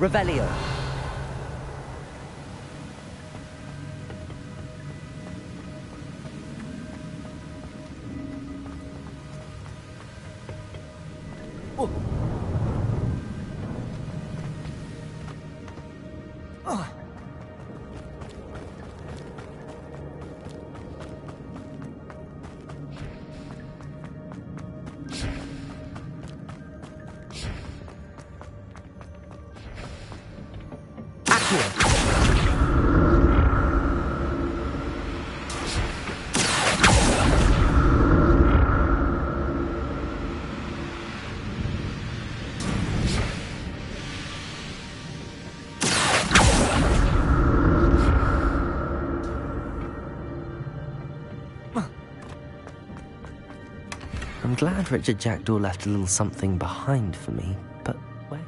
Revelio. I'm glad Richard Jackdaw left a little something behind for me, but where?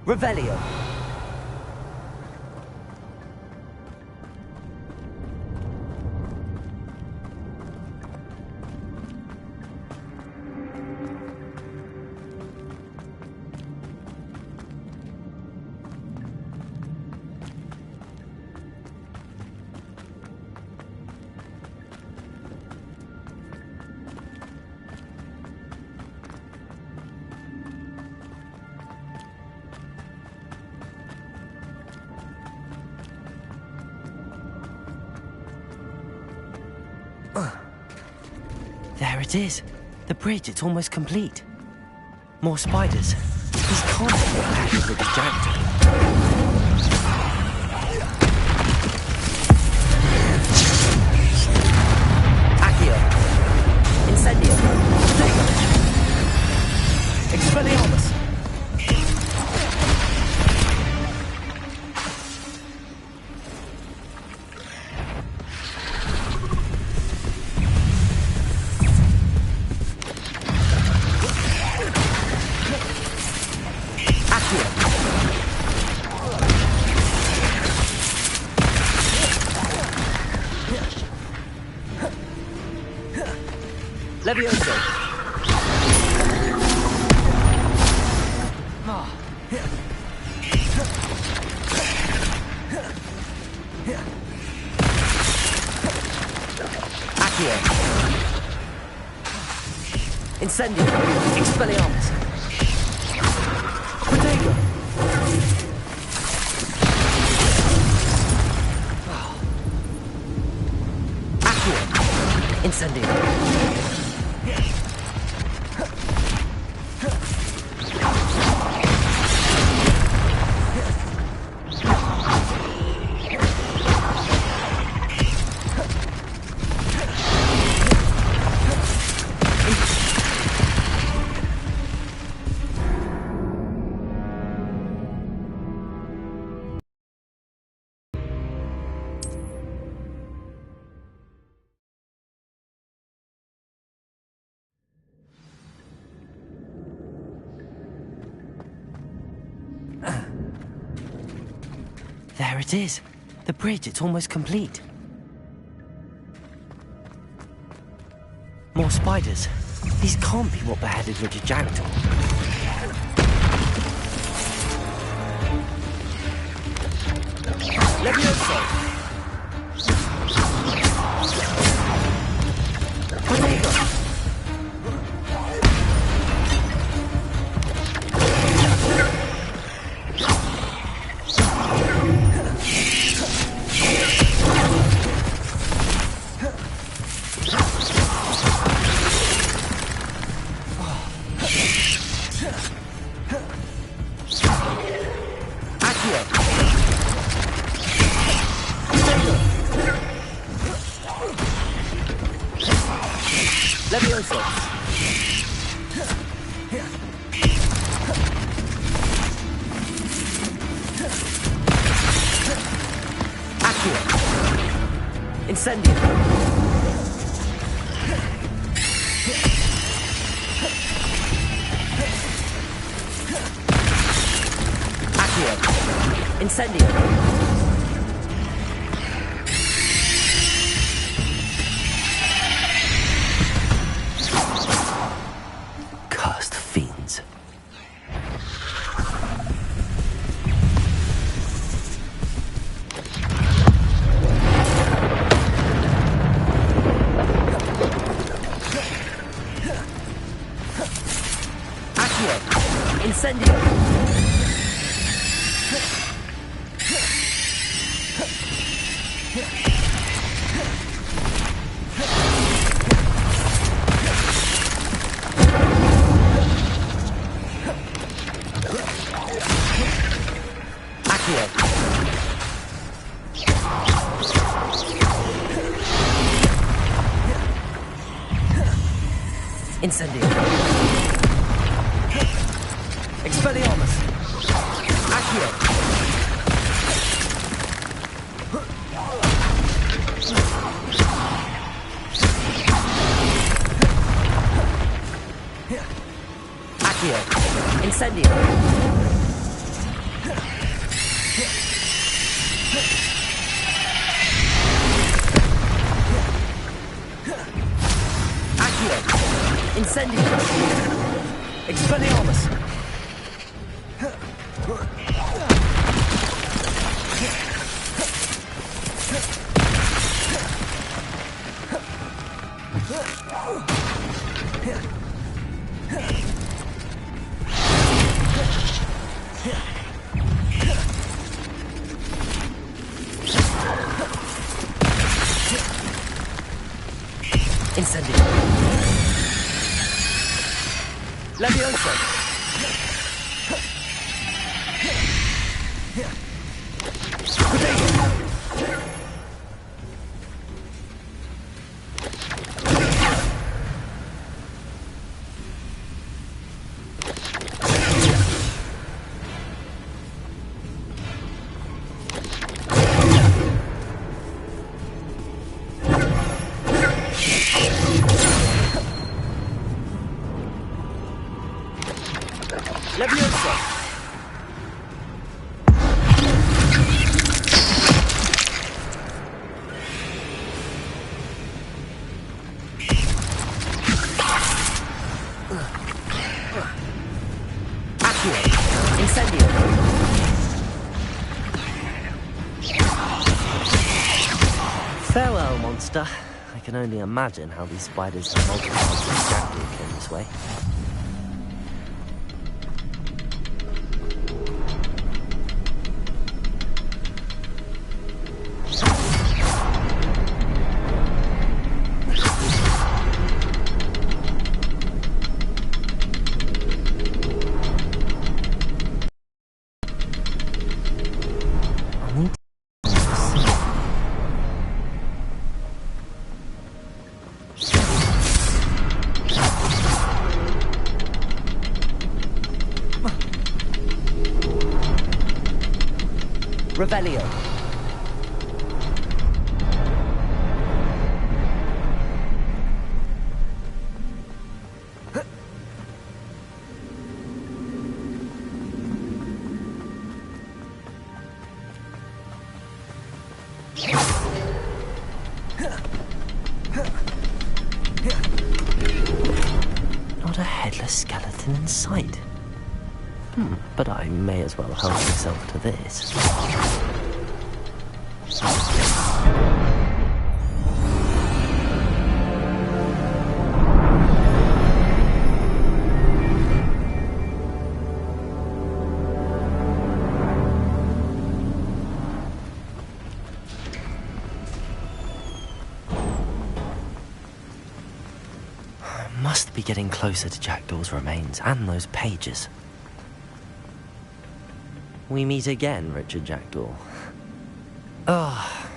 Revelio. There it is. The bridge, it's almost complete. More spiders. These can't be what happened with the jackdaw. Accio. Incendio. Protego. Expelliarmus. Levioso. Accio. Incendio. Expelliarmus. Protego. Accio. Incendio. There it is. The bridge, it's almost complete. More spiders. These can't be what beheaded Richard Jackdaw. Levioso. Protego. Levioso. Accio. Incendio. Accio. Incendio. Incendio. Accio. Incendio. Expelliarmus. Accio. Accio. Incendio. Accio. Incendio. Expelliarmus. Incendio. Levioso! Levioso! Accio! Incendio! Farewell, monster. I can only imagine how these spiders have multiplied since Jackdaw came this way. Revelio. Not a headless skeleton in sight. But I may as well help myself to this. I must be getting closer to Jackdaw's remains and those pages. We meet again, Richard Jackdaw. Oh,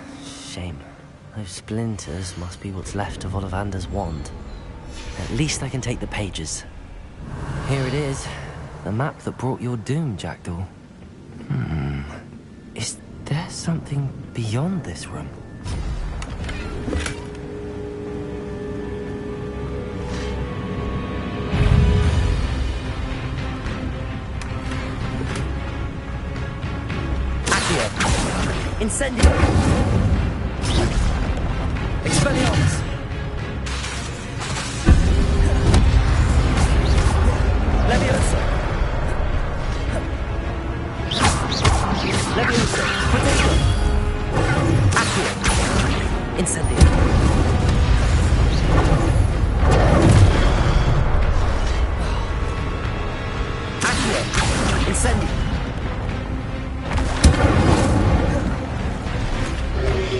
shame. Those splinters must be what's left of Ollivander's wand. At least I can take the pages. Here it is. The map that brought your doom, Jackdaw. Is there something beyond this room? Incendio! Expelliarmus! Levioso! Levioso! Potato! Accio! Incendio! Accio! Incendio!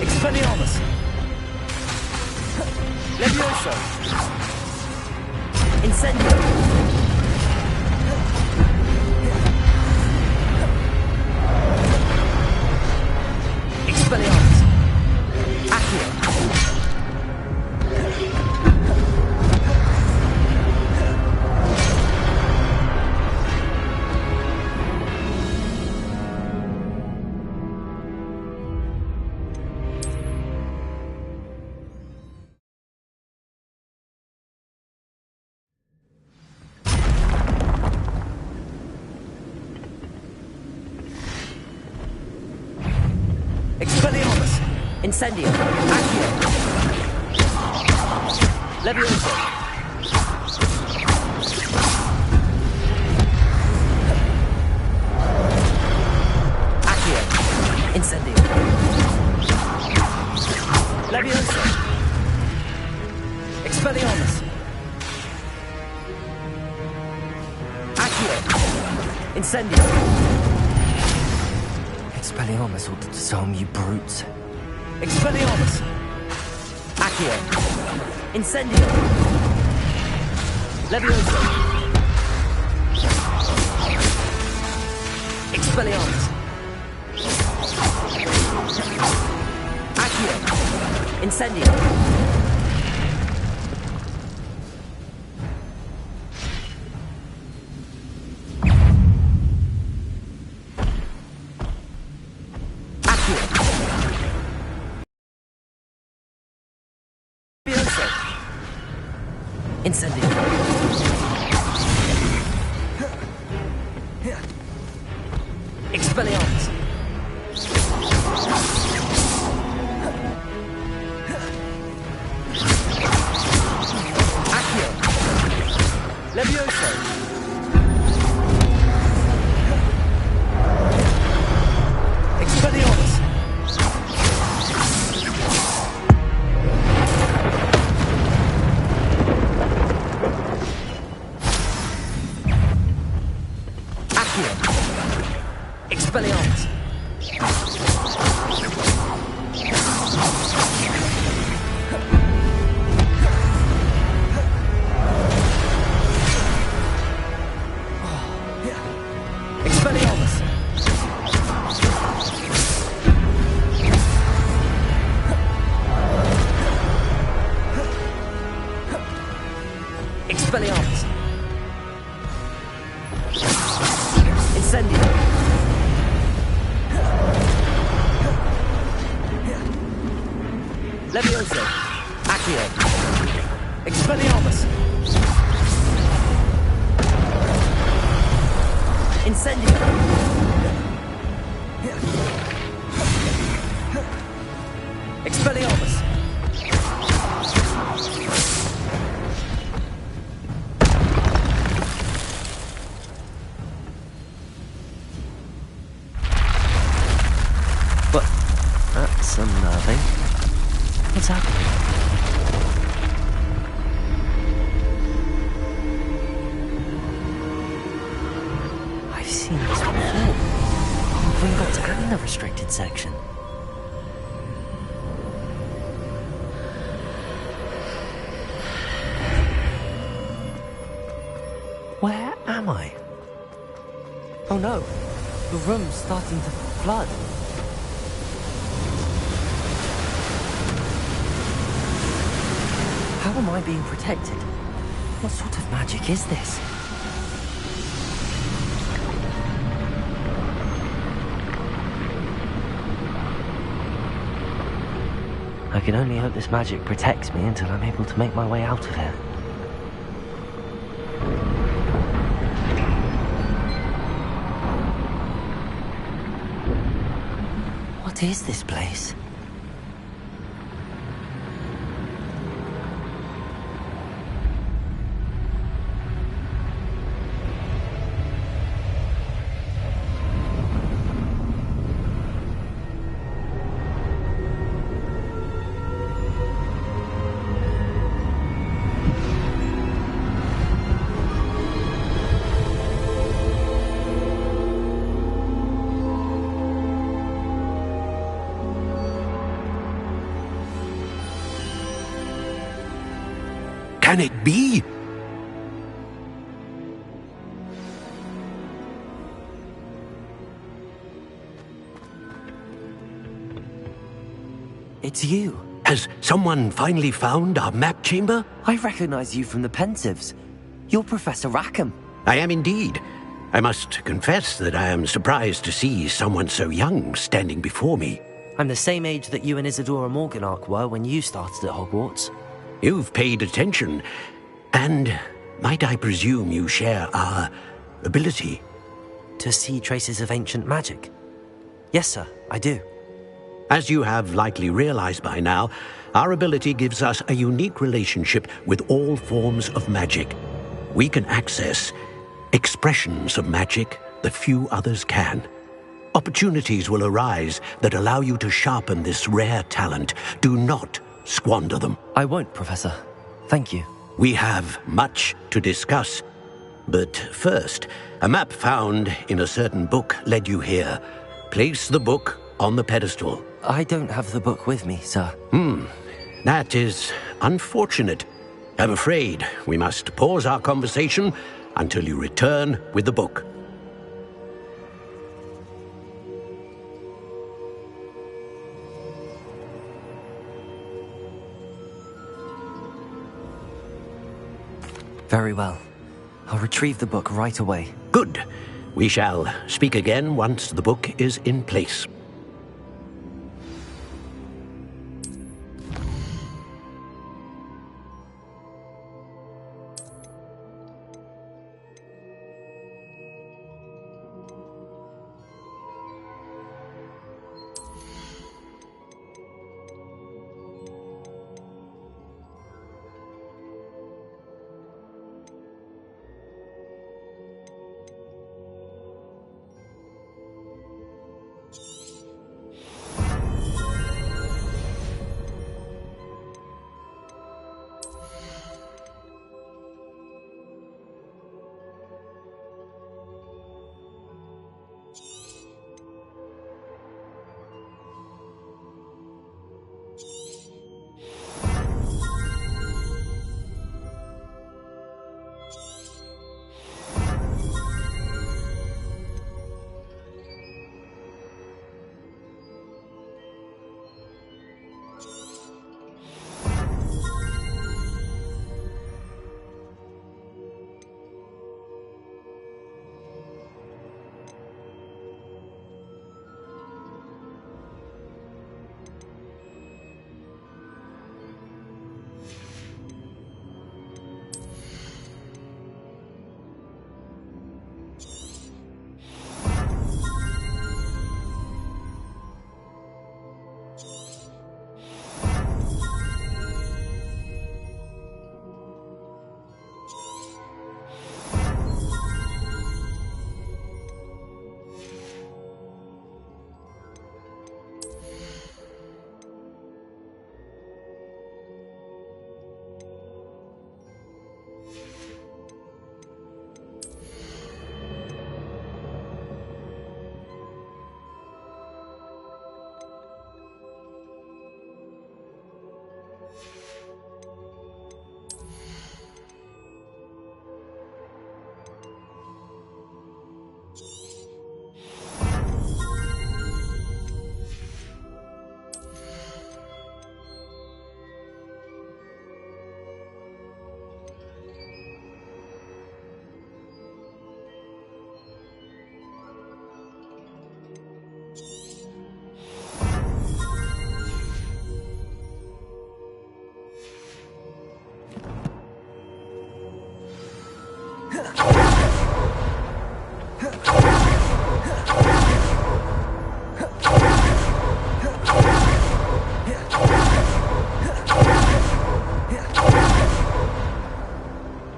Expelliarmus! Levioso! Incendio! Expelliarmus! Accio! Expelliarmus! Incendio! Accio! Levioso! Accio! Incendio! Levioso! Expelliarmus! Accio! Incendio! Expelliarmus ought to disarm you brutes. Expelliarmus! Accio! Incendio! Levioso! Expelliarmus! Accio! Incendio! Accio! Furioso! Incendio! Expelliarmus! Accio! Levioso! Expelliarmus! Accio! Expelliarmus! Expelliarmus! Expelliarmus! Incendio! Levioso! Accio! Expelliarmus! Incendio! Expelliarmus! But that's unnerving. What's happening? I've seen this before. Gringotts and the restricted section. Where am I? Oh no, the room's starting to flood. How am I being protected? What sort of magic is this? I can only hope this magic protects me until I'm able to make my way out of here. What is this place? Can it be? It's you. Has someone finally found our map chamber? I recognize you from the Pensieves. You're Professor Rackham. I am indeed. I must confess that I am surprised to see someone so young standing before me. I'm the same age that you and Isidora Morganach were when you started at Hogwarts. You've paid attention, and might I presume you share our ability? To see traces of ancient magic? Yes, sir, I do. As you have likely realized by now, our ability gives us a unique relationship with all forms of magic. We can access expressions of magic that few others can. Opportunities will arise that allow you to sharpen this rare talent. Do not squander them. I won't, Professor. Thank you. We have much to discuss. But first, a map found in a certain book led you here. Place the book on the pedestal. I don't have the book with me, sir. That is unfortunate. I'm afraid we must pause our conversation until you return with the book. Very well. I'll retrieve the book right away. Good. We shall speak again once the book is in place.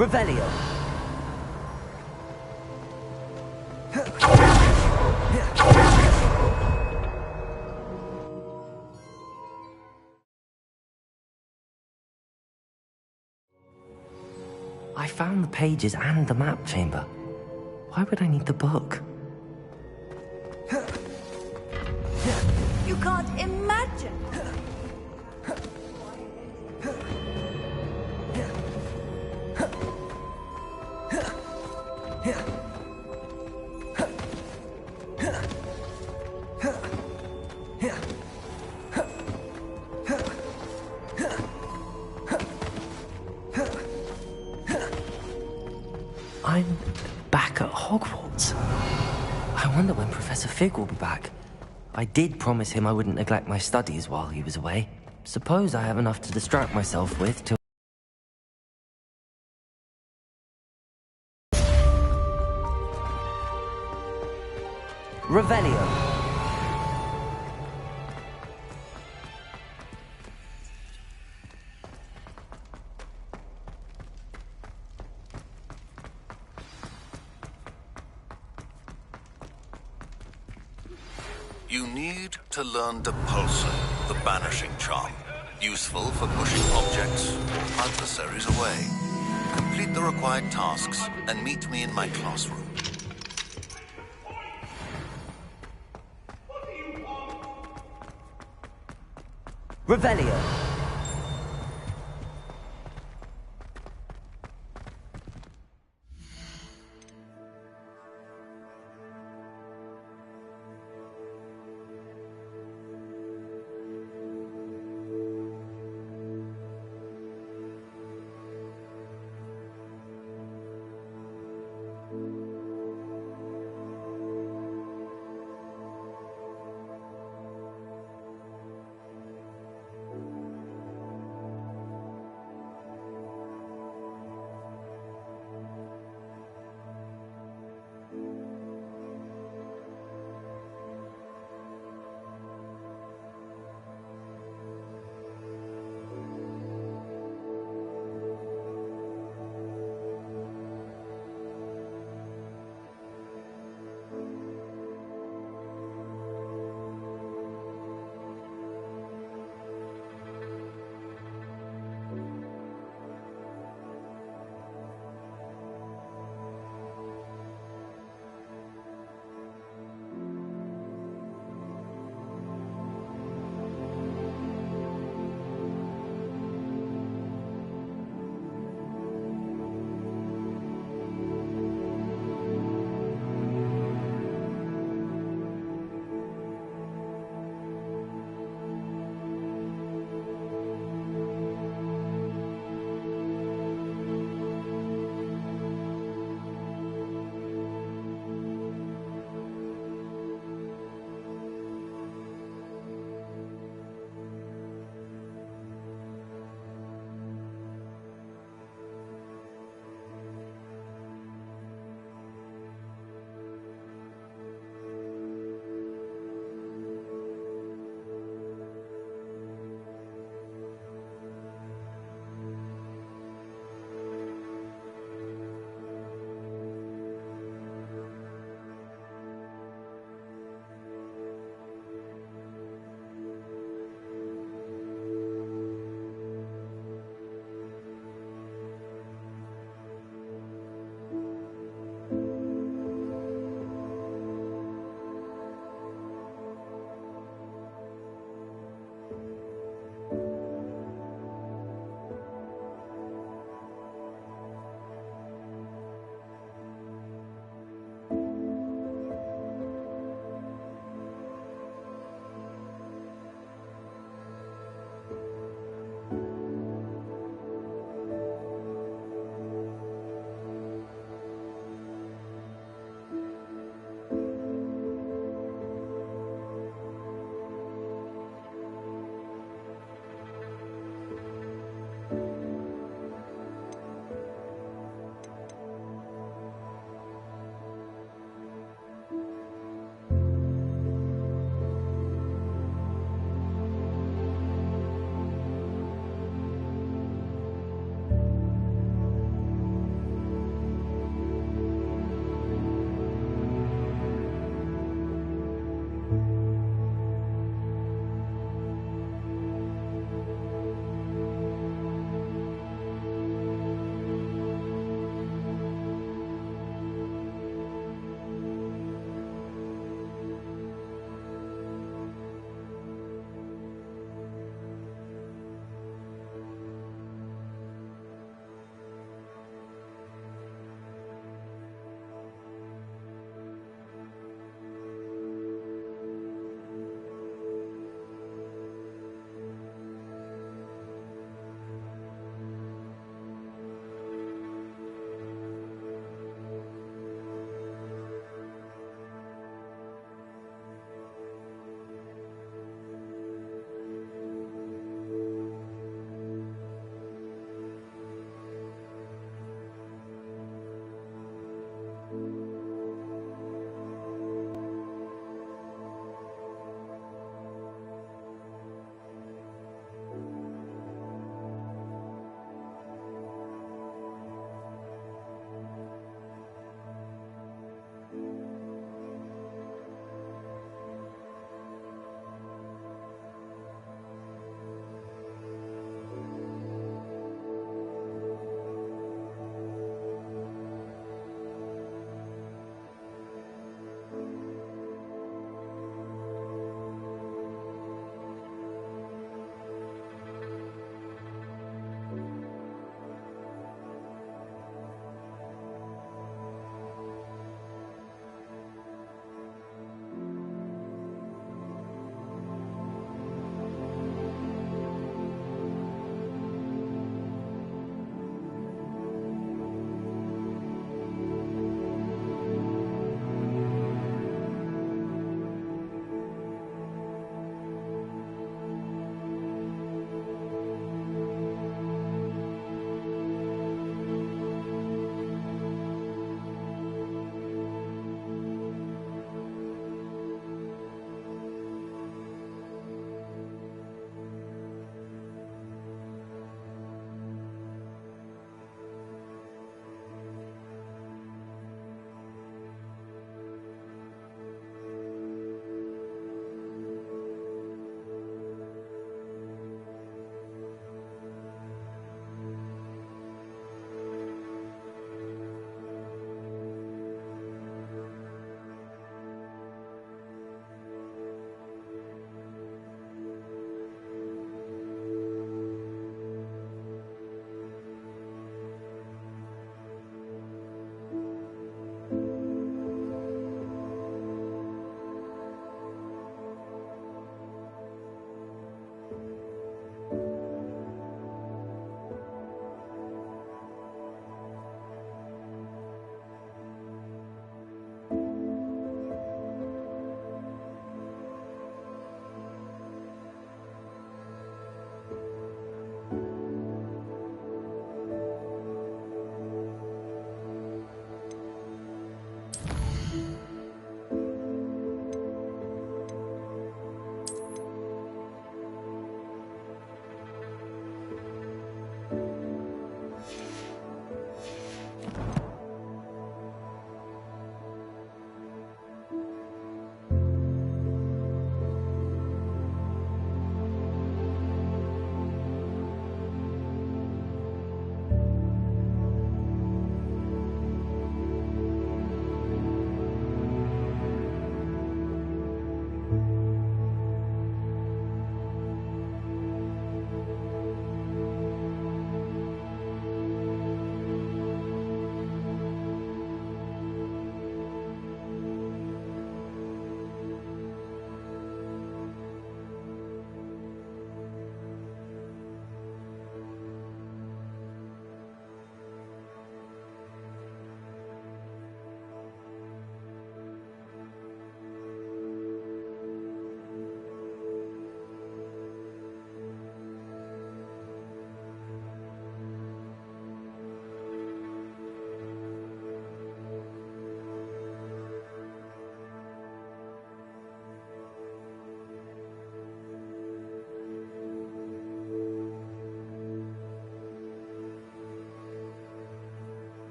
Revelio. I found the pages and the map chamber. Why would I need the book? You can't imagine. I'm back at Hogwarts. I wonder when Professor Fig will be back. I did promise him I wouldn't neglect my studies while he was away. Suppose I have enough to distract myself with till... Revelio. You need to learn Depulsor, the banishing charm. Useful for pushing objects or adversaries away. Complete the required tasks and meet me in my classroom. Revelio.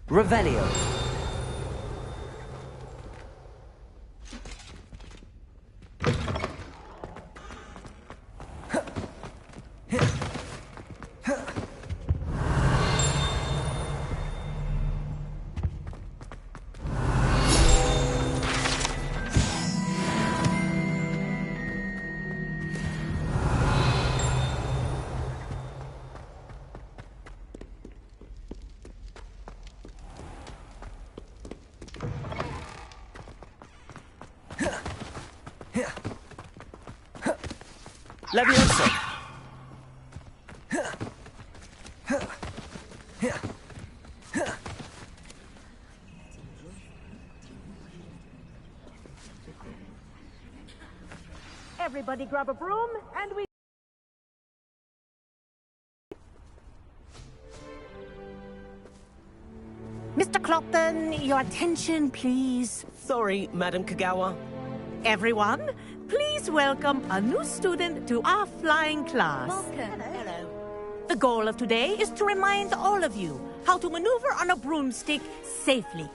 Revelio. Levioso. Everybody grab a broom, and we... Mr. Clopton, your attention, please. Sorry, Madam Kagawa. Everyone, please welcome a new student to our flying class. Welcome. Hello. The goal of today is to remind all of you how to maneuver on a broomstick safely,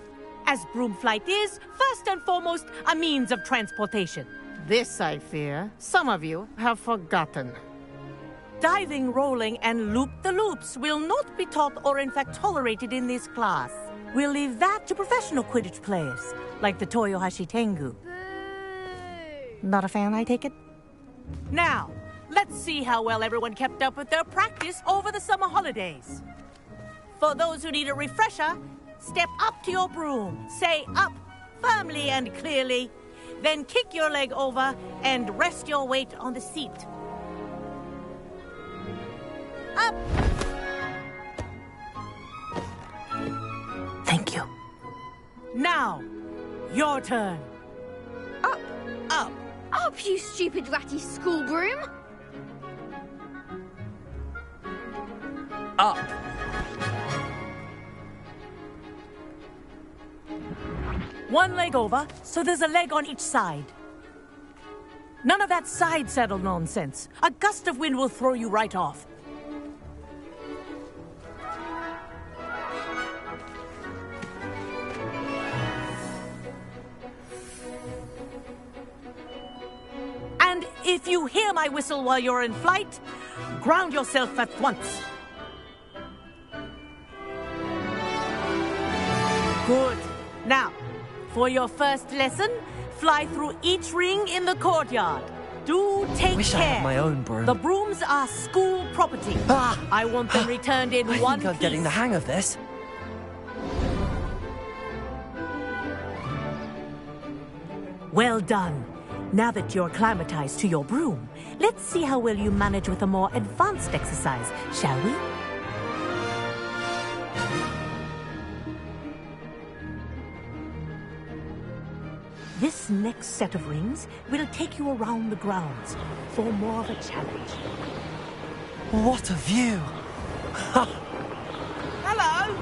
as broom flight is, first and foremost, a means of transportation. This, I fear, some of you have forgotten. Diving, rolling, and loop-the-loops will not be taught or in fact tolerated in this class. We'll leave that to professional Quidditch players, like the Toyohashi Tengu. Not a fan, I take it? Now, let's see how well everyone kept up with their practice over the summer holidays. For those who need a refresher, step up to your broom, say up firmly and clearly, then kick your leg over and rest your weight on the seat. Up! Thank you. Now, your turn. Up. Up. Up, you stupid ratty school broom. Up. One leg over, so there's a leg on each side. None of that side saddle nonsense. A gust of wind will throw you right off. And if you hear my whistle while you're in flight, ground yourself at once. Good. Now, for your first lesson, fly through each ring in the courtyard. Do take Wish care. I had my own broom. The brooms are school property. Ah! I want them returned in I one think I'm piece. getting the hang of this. Well done. Now that you're acclimatized to your broom, let's see how well you manage with a more advanced exercise, shall we? This next set of rings will take you around the grounds for more of a challenge. What a view! Hello!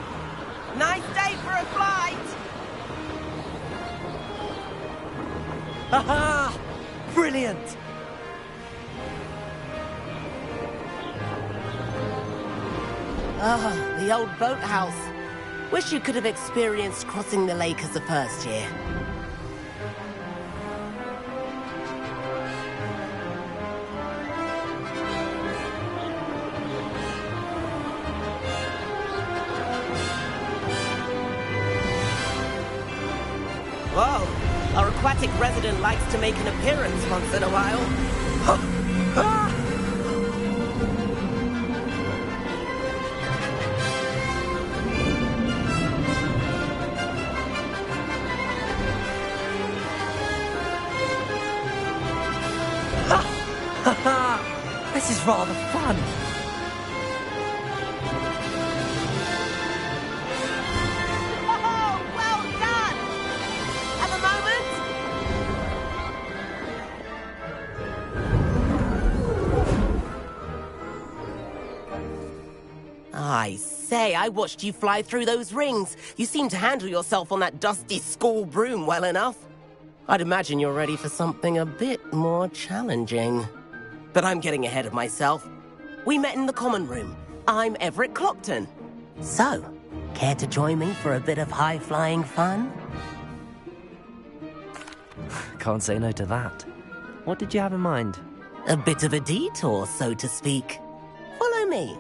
Nice day for a flight! Aha! Brilliant! Ah, the old boathouse. Wish you could have experienced crossing the lake as a first year. Whoa, our aquatic resident likes to make an appearance once in a while. This is rather fun. Oh, well done! Have a moment? I say, I watched you fly through those rings. You seem to handle yourself on that dusty school broom well enough. I'd imagine you're ready for something a bit more challenging. But I'm getting ahead of myself. We met in the common room. I'm Everett Clopton. So, Care to join me for a bit of high-flying fun? Can't say no to that. What did you have in mind? A bit of a detour, so to speak. Follow me.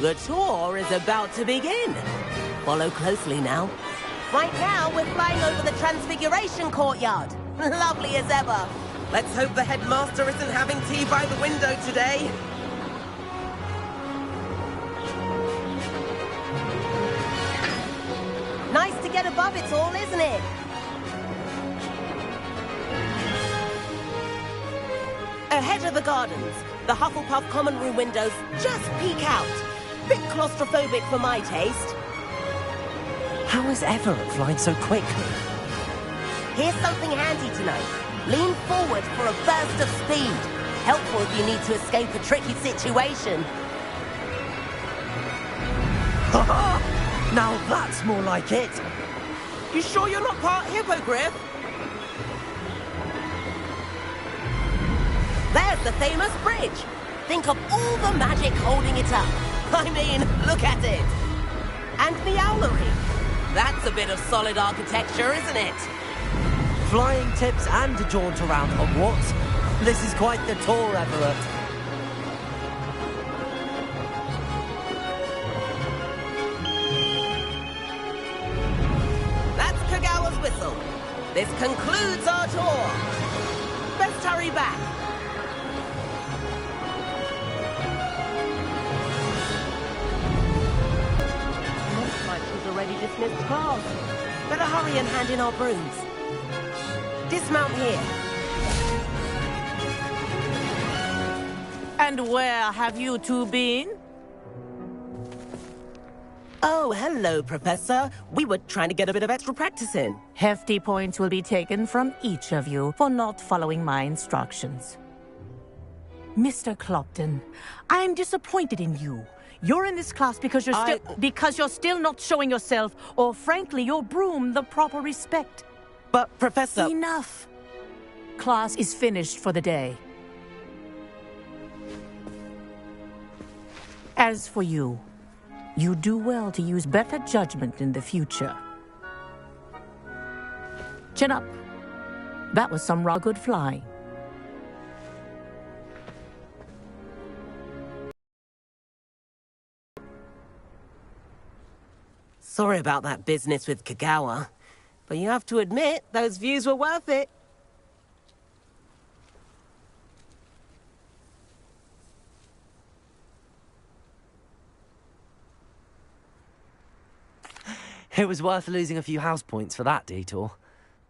The tour is about to begin. Follow closely now. Right now, we're flying over the Transfiguration Courtyard. Lovely as ever. Let's hope the headmaster isn't having tea by the window today. Nice to get above it all, isn't it? Ahead of the gardens, the Hufflepuff common room windows just peek out. Bit claustrophobic for my taste. How is Everett flying so quickly? Here's something handy tonight. Lean forward for a burst of speed. Helpful if you need to escape a tricky situation. Now that's more like it! You sure you're not part hippogriff? There's the famous bridge. Think of all the magic holding it up. I mean, look at it. And the owlery. That's a bit of solid architecture, isn't it? Flying tips and a jaunt around Hogwarts. This is quite the tour, Everett. That's Kagawa's whistle. This concludes our tour. Best hurry back. Looks like she's already dismissed class. Better hurry and hand in our brooms. Dismount here. And where have you two been? Oh, hello, Professor. We were trying to get a bit of extra practice in. Hefty points will be taken from each of you for not following my instructions. Mr. Clopton, I'm disappointed in you. You're in this class because you're still not showing yourself, or frankly, your broom the proper respect. But, Professor... Enough. Class is finished for the day. As for you, you do well to use better judgment in the future. Chin up. That was some raw good flying. Sorry about that business with Kagawa, but you have to admit, those views were worth it. It was worth losing a few house points for that detour.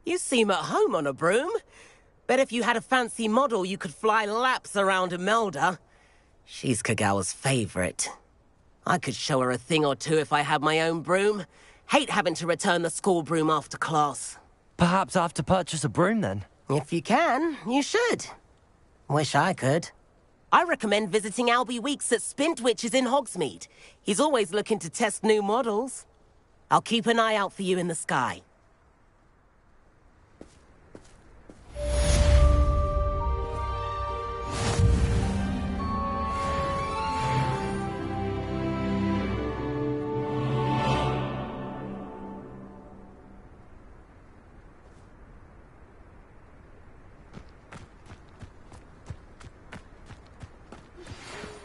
You seem at home on a broom. Bet if you had a fancy model, you could fly laps around Imelda. She's Kagawa's favorite. I could show her a thing or two if I had my own broom. Hate having to return the school broom after class. Perhaps I have to purchase a broom then. If you can, you should. Wish I could. I recommend visiting Albie Weeks at Spintwitches in Hogsmeade. He's always looking to test new models. I'll keep an eye out for you in the sky.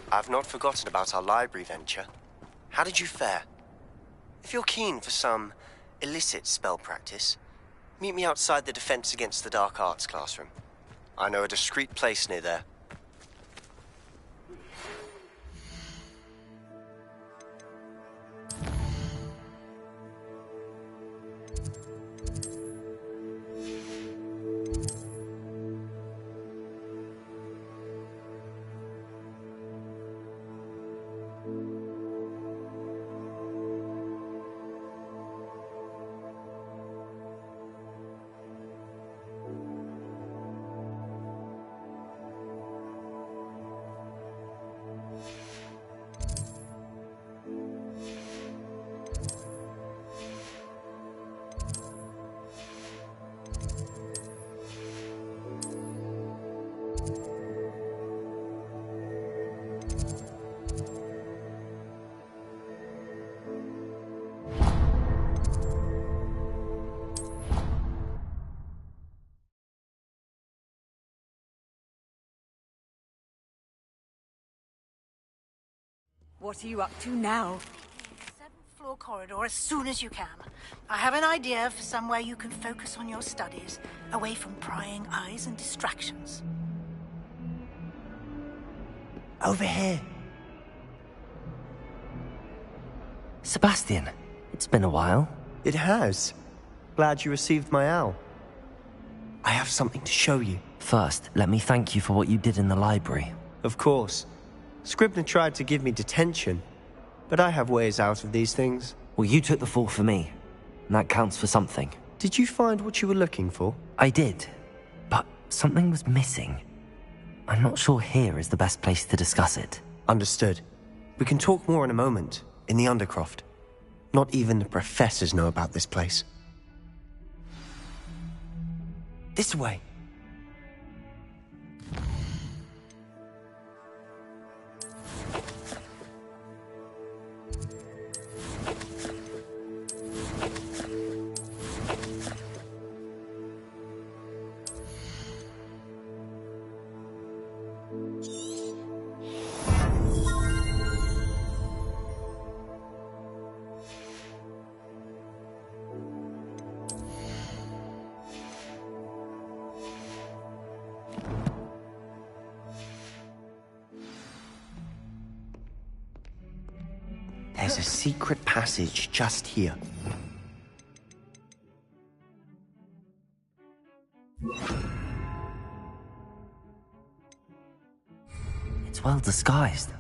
I've not forgotten about our library venture. How did you fare? If you're keen for some illicit spell practice, meet me outside the Defense Against the Dark Arts classroom. I know a discreet place near there. What are you up to now? Seventh floor corridor as soon as you can. I have an idea for somewhere you can focus on your studies, away from prying eyes and distractions. Over here. Sebastian, it's been a while. It has. Glad you received my owl. I have something to show you. First, let me thank you for what you did in the library. Of course. Scribner tried to give me detention, but I have ways out of these things. Well, you took the fall for me, and that counts for something. Did you find what you were looking for? I did, but something was missing. I'm not sure here is the best place to discuss it. Understood. We can talk more in a moment, in the Undercroft. Not even the professors know about this place. This way. There's a secret passage just here. It's well disguised.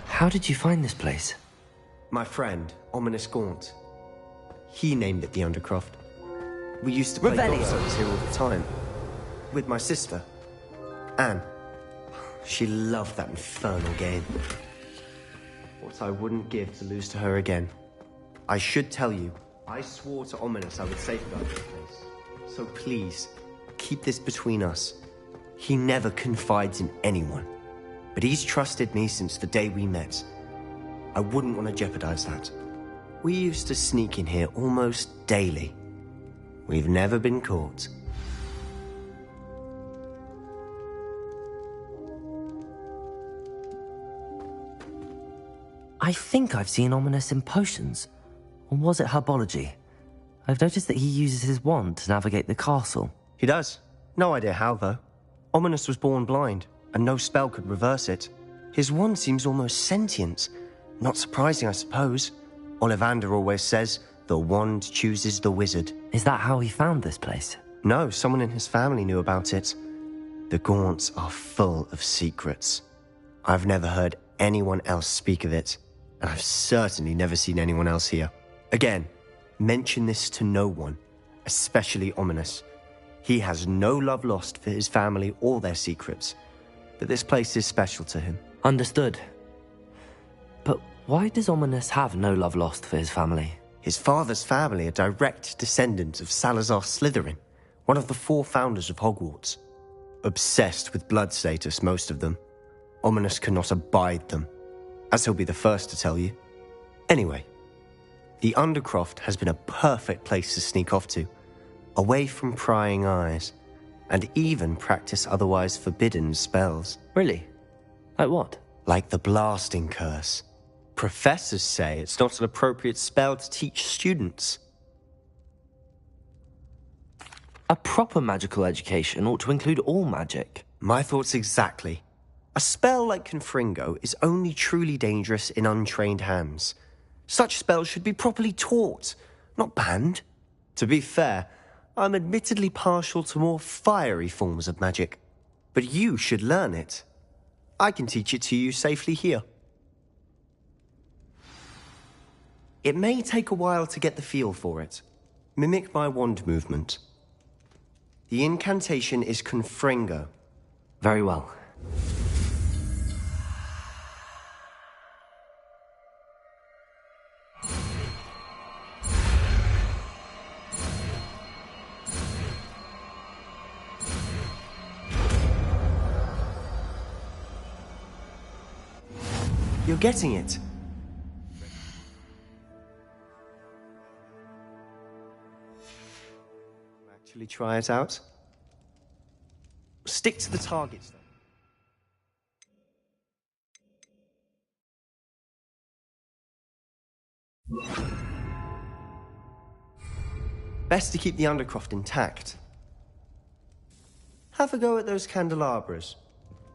How did you find this place? My friend, Ominous Gaunt. He named it the Undercroft. We used to play gossip here all the time. With my sister, Anne. She loved that infernal game. What I wouldn't give to lose to her again. I should tell you, I swore to Ominous I would safeguard this place. So please, keep this between us. He never confides in anyone. But he's trusted me since the day we met. I wouldn't want to jeopardize that. We used to sneak in here almost daily. We've never been caught. I think I've seen Ominous in potions. Or was it herbology? I've noticed that he uses his wand to navigate the castle. He does. No idea how, though. Ominous was born blind, and no spell could reverse it. His wand seems almost sentient. Not surprising, I suppose. Ollivander always says, the wand chooses the wizard. Is that how he found this place? No, someone in his family knew about it. The Gaunts are full of secrets. I've never heard anyone else speak of it, and I've certainly never seen anyone else here. Again, mention this to no one, especially Ominous. He has no love lost for his family or their secrets, but this place is special to him. Understood. But why does Ominous have no love lost for his family? His father's family are direct descendants of Salazar Slytherin, one of the 4 founders of Hogwarts. Obsessed with blood status, most of them. Ominous cannot abide them, as he'll be the first to tell you. Anyway, the Undercroft has been a perfect place to sneak off to, away from prying eyes, and even practice otherwise forbidden spells. Really? Like what? Like the Blasting Curse. Professors say it's not an appropriate spell to teach students. A proper magical education ought to include all magic. My thoughts exactly. A spell like Confringo is only truly dangerous in untrained hands. Such spells should be properly taught, not banned. To be fair, I'm admittedly partial to more fiery forms of magic. But you should learn it. I can teach it to you safely here. It may take a while to get the feel for it. Mimic my wand movement. The incantation is Confringo. Very well. You're getting it. Actually try it out. Stick to the targets, though. Best to keep the Undercroft intact. Have a go at those candelabras.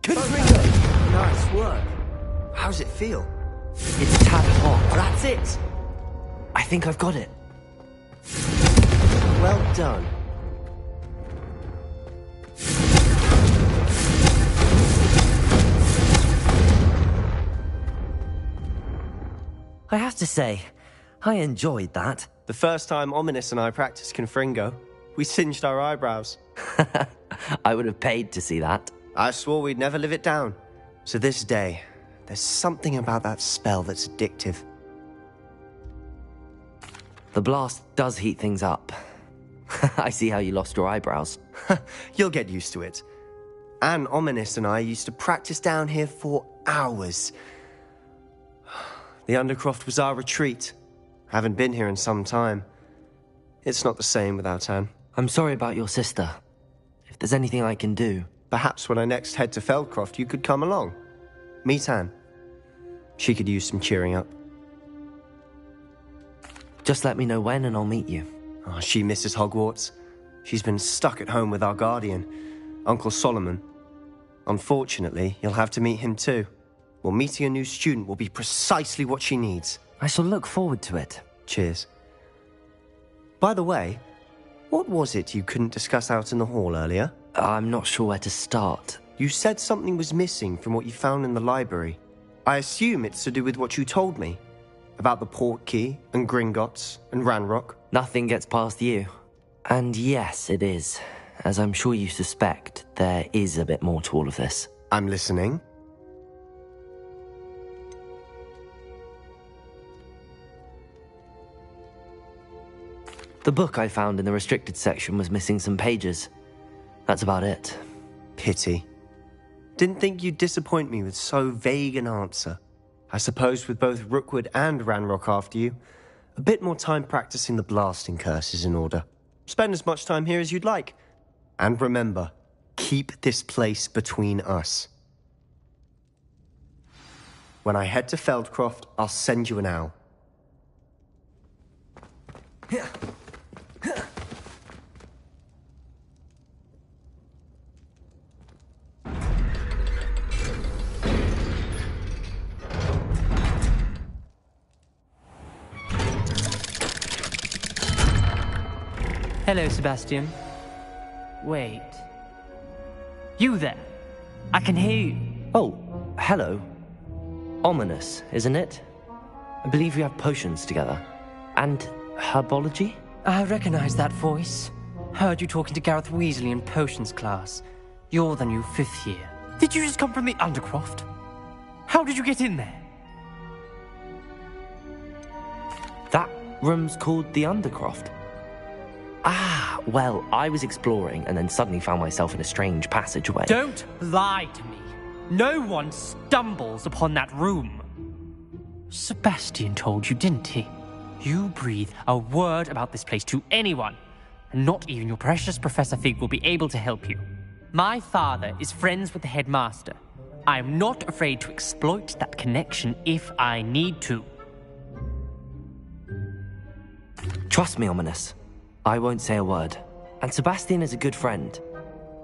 Confringo! Nice work. How's it feel? It's a tad hot. That's it! I think I've got it. Well done. I have to say, I enjoyed that. The first time Ominous and I practiced Confringo, we singed our eyebrows. I would have paid to see that. I swore we'd never live it down. So this day, there's something about that spell that's addictive. The blast does heat things up. I see how you lost your eyebrows. You'll get used to it. Anne, Ominous and I used to practice down here for hours. The Undercroft was our retreat. Haven't been here in some time. It's not the same without Anne. I'm sorry about your sister. If there's anything I can do... Perhaps when I next head to Feldcroft, you could come along. Meet Anne. She could use some cheering up. Just let me know when and I'll meet you. Oh, she misses Hogwarts. She's been stuck at home with our guardian, Uncle Solomon. Unfortunately, you'll have to meet him too. Well, meeting a new student will be precisely what she needs. I shall look forward to it. Cheers. By the way, what was it you couldn't discuss out in the hall earlier? I'm not sure where to start. You said something was missing from what you found in the library. I assume it's to do with what you told me. About the Portkey, and Gringotts, and Ranrock. Nothing gets past you. And yes, it is. As I'm sure you suspect, there is a bit more to all of this. I'm listening. The book I found in the restricted section was missing some pages. That's about it. Pity. Didn't think you'd disappoint me with so vague an answer. I suppose with both Rookwood and Ranrock after you, a bit more time practicing the blasting curse is in order. Spend as much time here as you'd like. And remember, keep this place between us. When I head to Feldcroft, I'll send you an owl. Hello, Sebastian. Wait. You there? I can hear you. Oh, hello. Ominous, isn't it? I believe we have potions together. And herbology? I recognize that voice. Heard you talking to Gareth Weasley in potions class. You're the new 5th year. Did you just come from the Undercroft? How did you get in there? That room's called the Undercroft. Ah, well, I was exploring and then suddenly found myself in a strange passageway. Don't lie to me. No one stumbles upon that room. Sebastian told you, didn't he? You breathe a word about this place to anyone, and not even your precious Professor Fig will be able to help you. My father is friends with the headmaster. I am not afraid to exploit that connection if I need to. Trust me, Ominous. I won't say a word. And Sebastian is a good friend.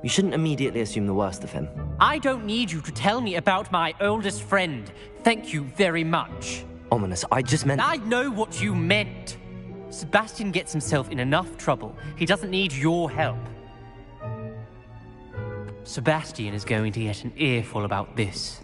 You shouldn't immediately assume the worst of him. I don't need you to tell me about my oldest friend. Thank you very much. Ominous, I just meant... I know what you meant. Sebastian gets himself in enough trouble. He doesn't need your help. Sebastian is going to get an earful about this.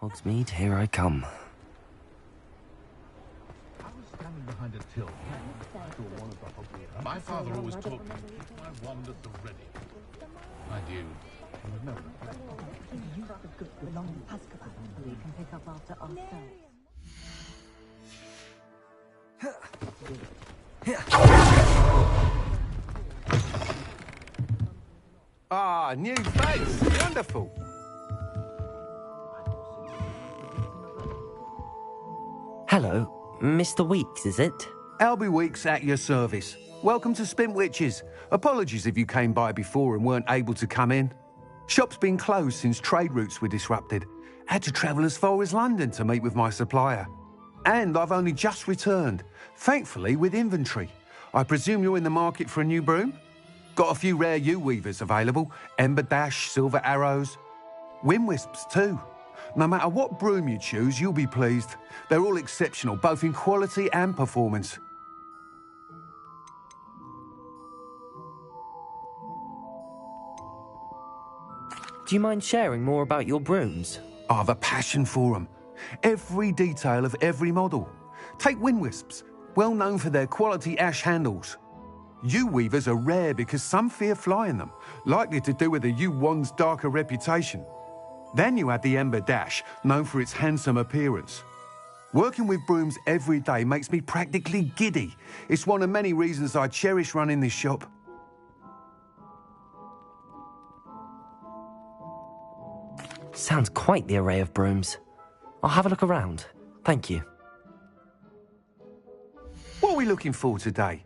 Hogsmeade, here I come. I was standing behind a till. My father always taught me to keep my wand at the ready. Mind you, I would never. Use the goods belonging to Azkaban we can pick up after ourselves. Ah, new face! Wonderful! Hello, Mr. Weeks, is it? Albie Weeks at your service. Welcome to Spintwitches. Apologies if you came by before and weren't able to come in. Shop's been closed since trade routes were disrupted. Had to travel as far as London to meet with my supplier. And I've only just returned, thankfully with inventory. I presume you're in the market for a new broom? Got a few rare yew-weavers available. Ember Dash, Silver Arrows. Wind-wisps too. No matter what broom you choose, you'll be pleased. They're all exceptional, both in quality and performance. Do you mind sharing more about your brooms? I have a passion for them. Every detail of every model. Take Wind-wisps, well known for their quality ash handles. Yew-weavers are rare because some fear flying them, likely to do with the yew wand's darker reputation. Then you have the Ember Dash, known for its handsome appearance. Working with brooms every day makes me practically giddy. It's one of many reasons I cherish running this shop. Sounds quite the array of brooms. I'll have a look around. Thank you. What are we looking for today?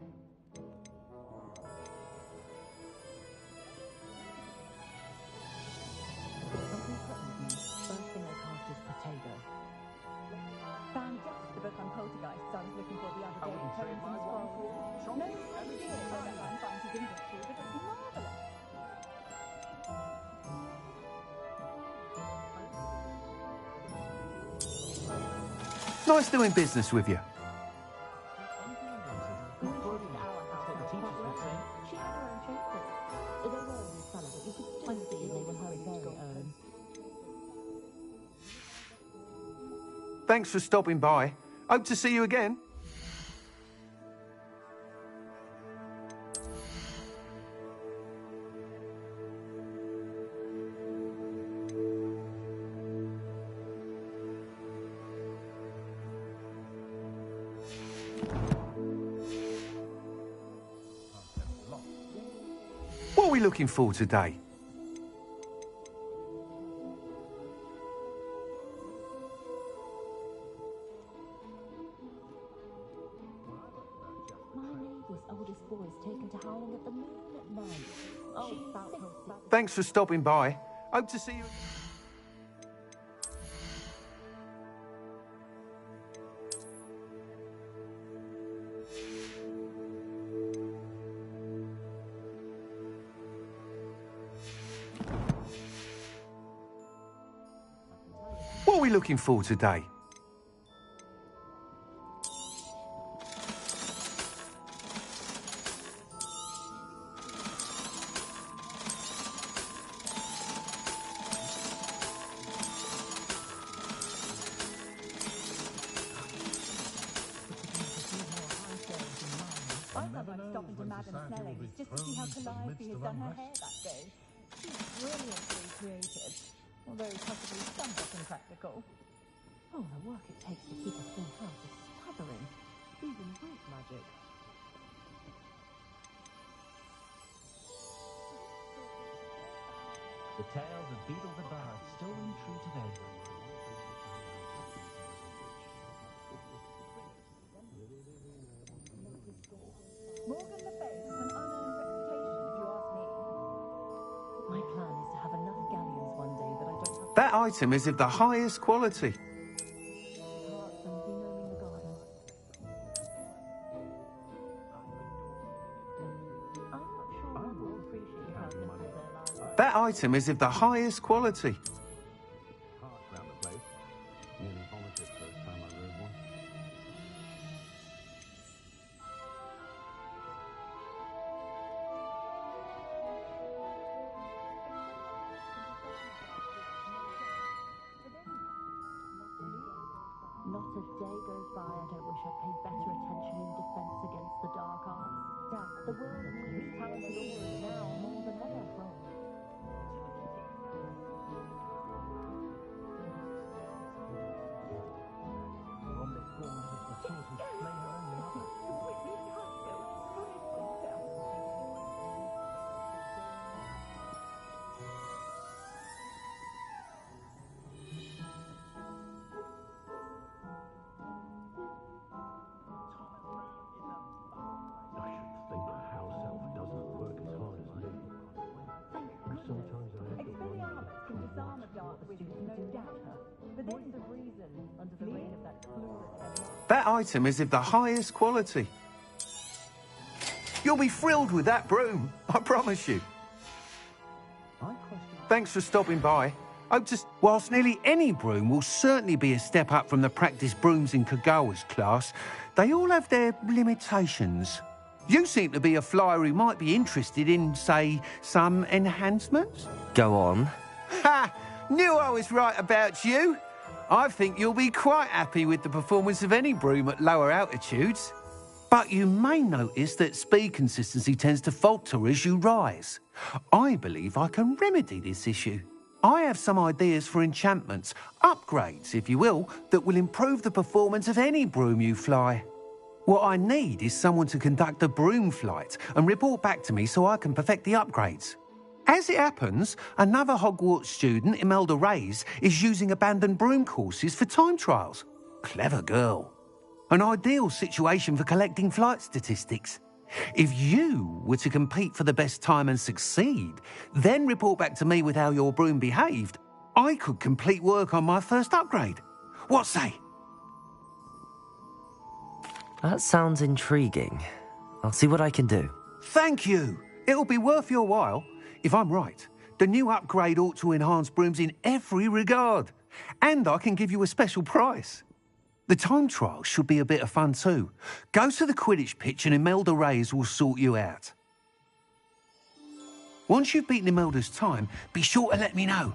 Nice doing business with you. Thanks for stopping by. Hope to see you again. What are we looking for today? Thanks for stopping by. Hope to see you. What are we looking for today? Just to see how Calliope has done her hair that day. She's brilliantly creative, although possibly somewhat impractical. Oh, the work it takes to keep a full house is staggering, even with magic. The tales of Beetle the Bard still ring true today. Morgan Le Fay has an unearned reputation, if you ask me. My plan is to have enough galleons one day that I don't have That item is of the highest quality. hearts and be known in the garden. I'm not sure I will appreciate how simple their lives are. That item is of the highest quality. Parked round the place. Nearly vomited first time I rode one. Not a day goes by I don't wish I'd paid better attention in defense against the dark arts. Dad, the world needs talented authors now more than ever. From this girl is the sort who'd slay her own mother. I should think a house elf doesn't work as hard as me. Sometimes I have to wonder. Expelliarmus can disarm a dark wizard, no doubt. For this of reason, under the reign of that clueless That item is of the highest quality. You'll be thrilled with that broom, I promise you. Thanks for stopping by. Whilst nearly any broom will certainly be a step up from the practice brooms in Kagawa's class, they all have their limitations. You seem to be a flyer who might be interested in, say, some enhancements? Go on. Ha! Knew I was right about you. I think you'll be quite happy with the performance of any broom at lower altitudes. But you may notice that speed consistency tends to falter as you rise. I believe I can remedy this issue. I have some ideas for enchantments, upgrades, if you will, that will improve the performance of any broom you fly. What I need is someone to conduct a broom flight and report back to me so I can perfect the upgrades. As it happens, another Hogwarts student, Imelda Reyes, is using abandoned broom courses for time trials. Clever girl. An ideal situation for collecting flight statistics. If you were to compete for the best time and succeed, then report back to me with how your broom behaved, I could complete work on my first upgrade. What say? That sounds intriguing. I'll see what I can do. Thank you. It'll be worth your while. If I'm right, the new upgrade ought to enhance brooms in every regard. And I can give you a special price. The time trial should be a bit of fun too. Go to the Quidditch pitch and Imelda Reyes will sort you out. Once you've beaten Imelda's time, be sure to let me know.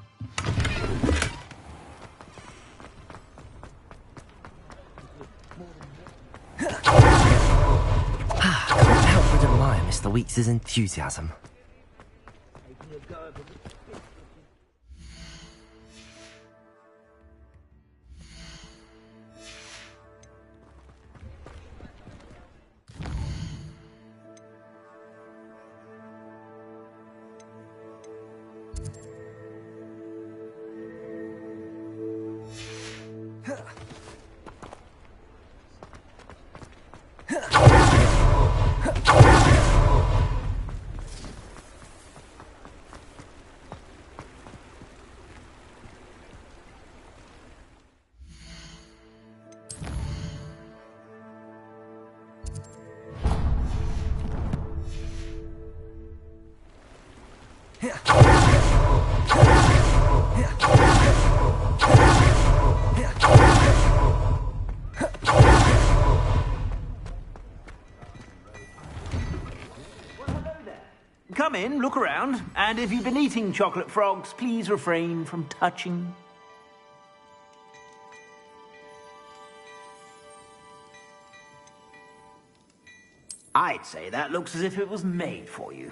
Can't help but admire Mr. Weeks' enthusiasm. Come in, look around, and if you've been eating chocolate frogs, please refrain from touching. I'd say that looks as if it was made for you.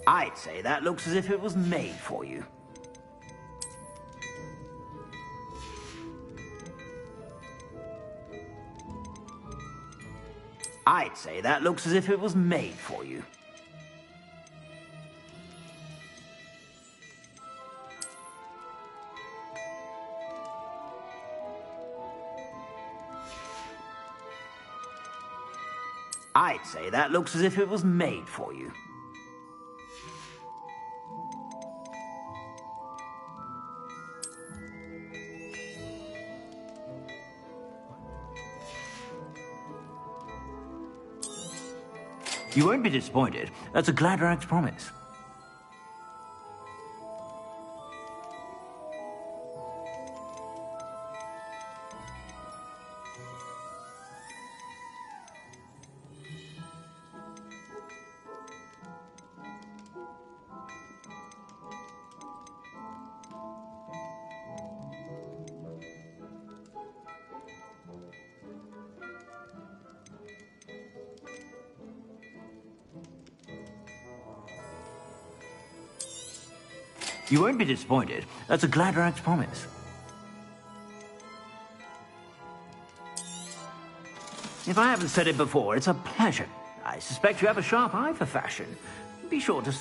I'd say that looks as if it was made for you. I'd say that looks as if it was made for you. I'd say that looks as if it was made for you. You won't be disappointed. That's a Gladrax promise. You won't be disappointed. That's a Gladrax promise. If I haven't said it before, it's a pleasure. I suspect you have a sharp eye for fashion. Be sure to...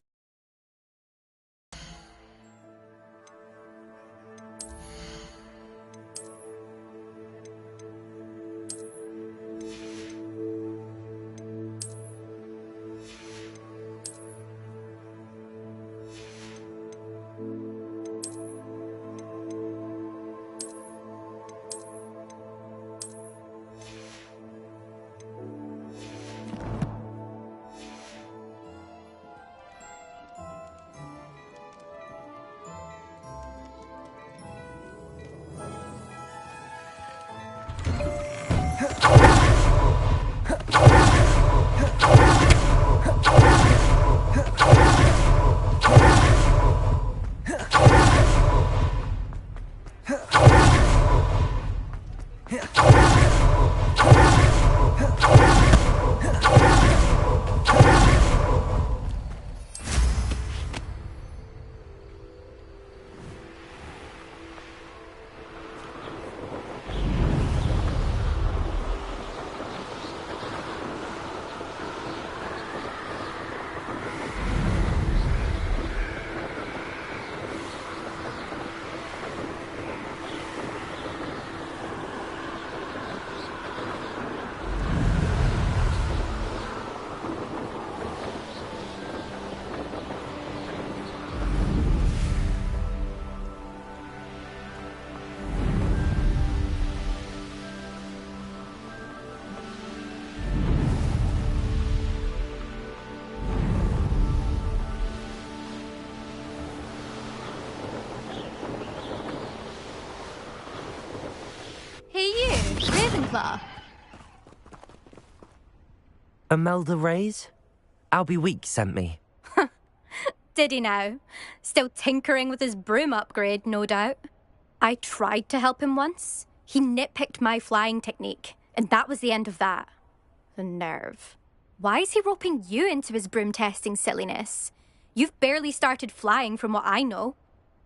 Ravenclaw. Imelda Reyes? Albie Weeks sent me. Did he now? Still tinkering with his broom upgrade, no doubt. I tried to help him once. He nitpicked my flying technique, and that was the end of that. The nerve. Why is he roping you into his broom testing silliness? You've barely started flying from what I know.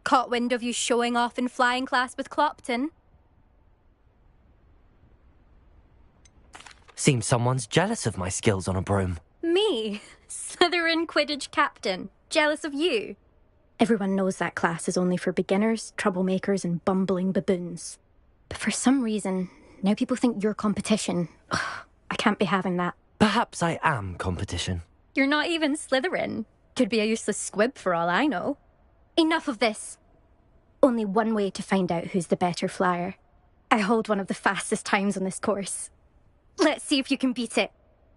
Caught wind of you showing off in flying class with Clopton. Seems someone's jealous of my skills on a broom. Me? Slytherin Quidditch captain. Jealous of you? Everyone knows that class is only for beginners, troublemakers, and bumbling baboons. But for some reason, now people think you're competition. Ugh, I can't be having that. Perhaps I am competition. You're not even Slytherin. Could be a useless squib for all I know. Enough of this. Only one way to find out who's the better flyer. I hold one of the fastest times on this course. Let's see if you can beat it.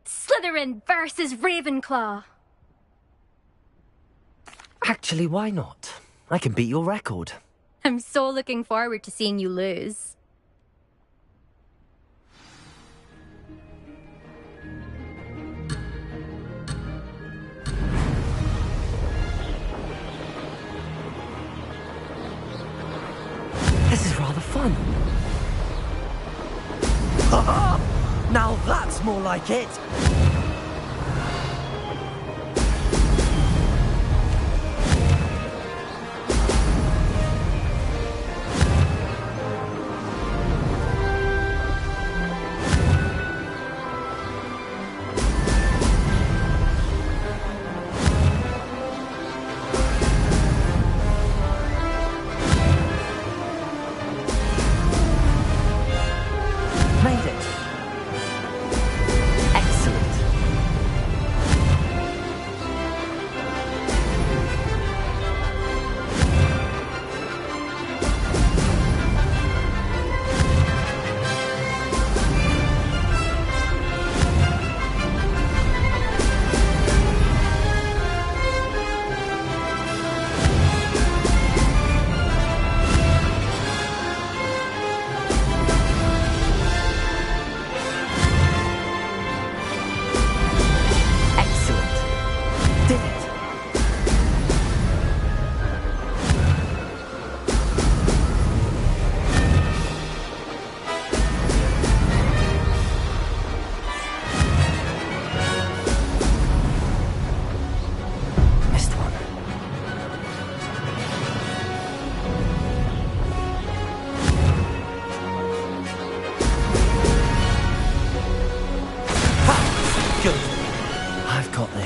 Slytherin versus Ravenclaw. Actually, why not? I can beat your record. I'm so looking forward to seeing you lose. This is rather fun. Now that's more like it.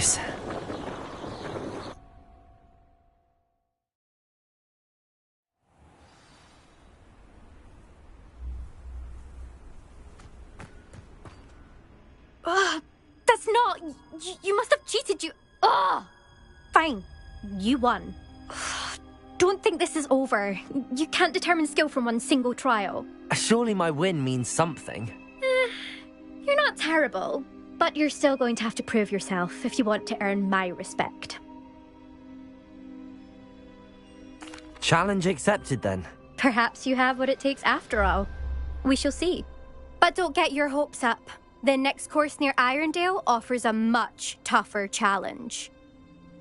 nice. That's not... You must have cheated, you... Ugh! Fine. You won. Don't think this is over. You can't determine skill from one single trial. Surely my win means something. You're not terrible, but you're still going to have to prove yourself if you want to earn my respect. Challenge accepted, then. Perhaps you have what it takes after all. We shall see. But don't get your hopes up. The next course near Irondale offers a much tougher challenge.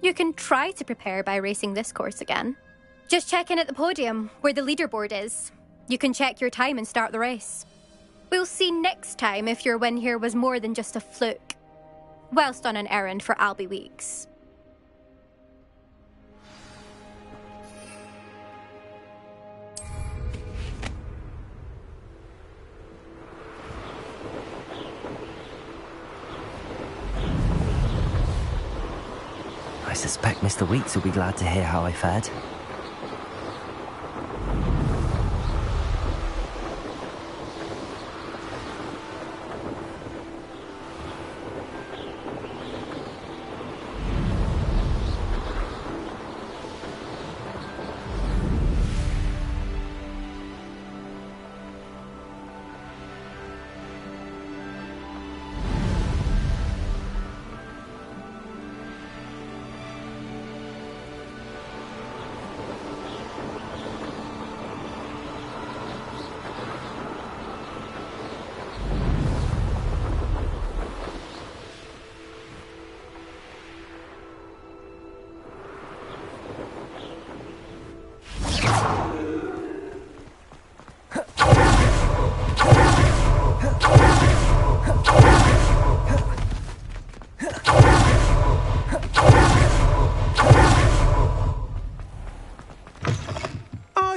You can try to prepare by racing this course again. Just check in at the podium, where the leaderboard is. You can check your time and start the race. We'll see next time if your win here was more than just a fluke. Whilst on an errand for Albie Weeks. I suspect Mr. Weeks will be glad to hear how I fared.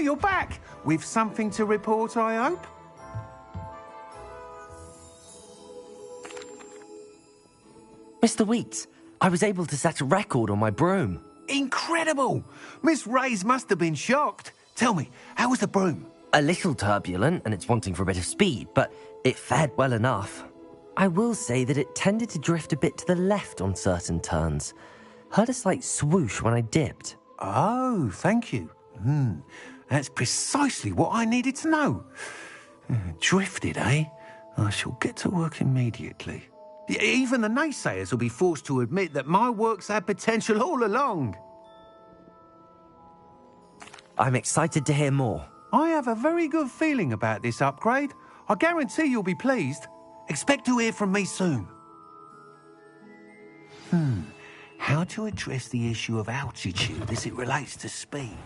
You're back! With something to report, I hope? Mr. Weeks, I was able to set a record on my broom. Incredible! Miss Reyes must have been shocked. Tell me, how was the broom? A little turbulent, and it's wanting for a bit of speed, but it fared well enough. I will say that it tended to drift a bit to the left on certain turns. Heard a slight swoosh when I dipped. Oh, thank you. That's precisely what I needed to know. Drifted, eh? I shall get to work immediately. Even the naysayers will be forced to admit that my work's had potential all along. I'm excited to hear more. I have a very good feeling about this upgrade. I guarantee you'll be pleased. Expect to hear from me soon. How to address the issue of altitude as it relates to speed?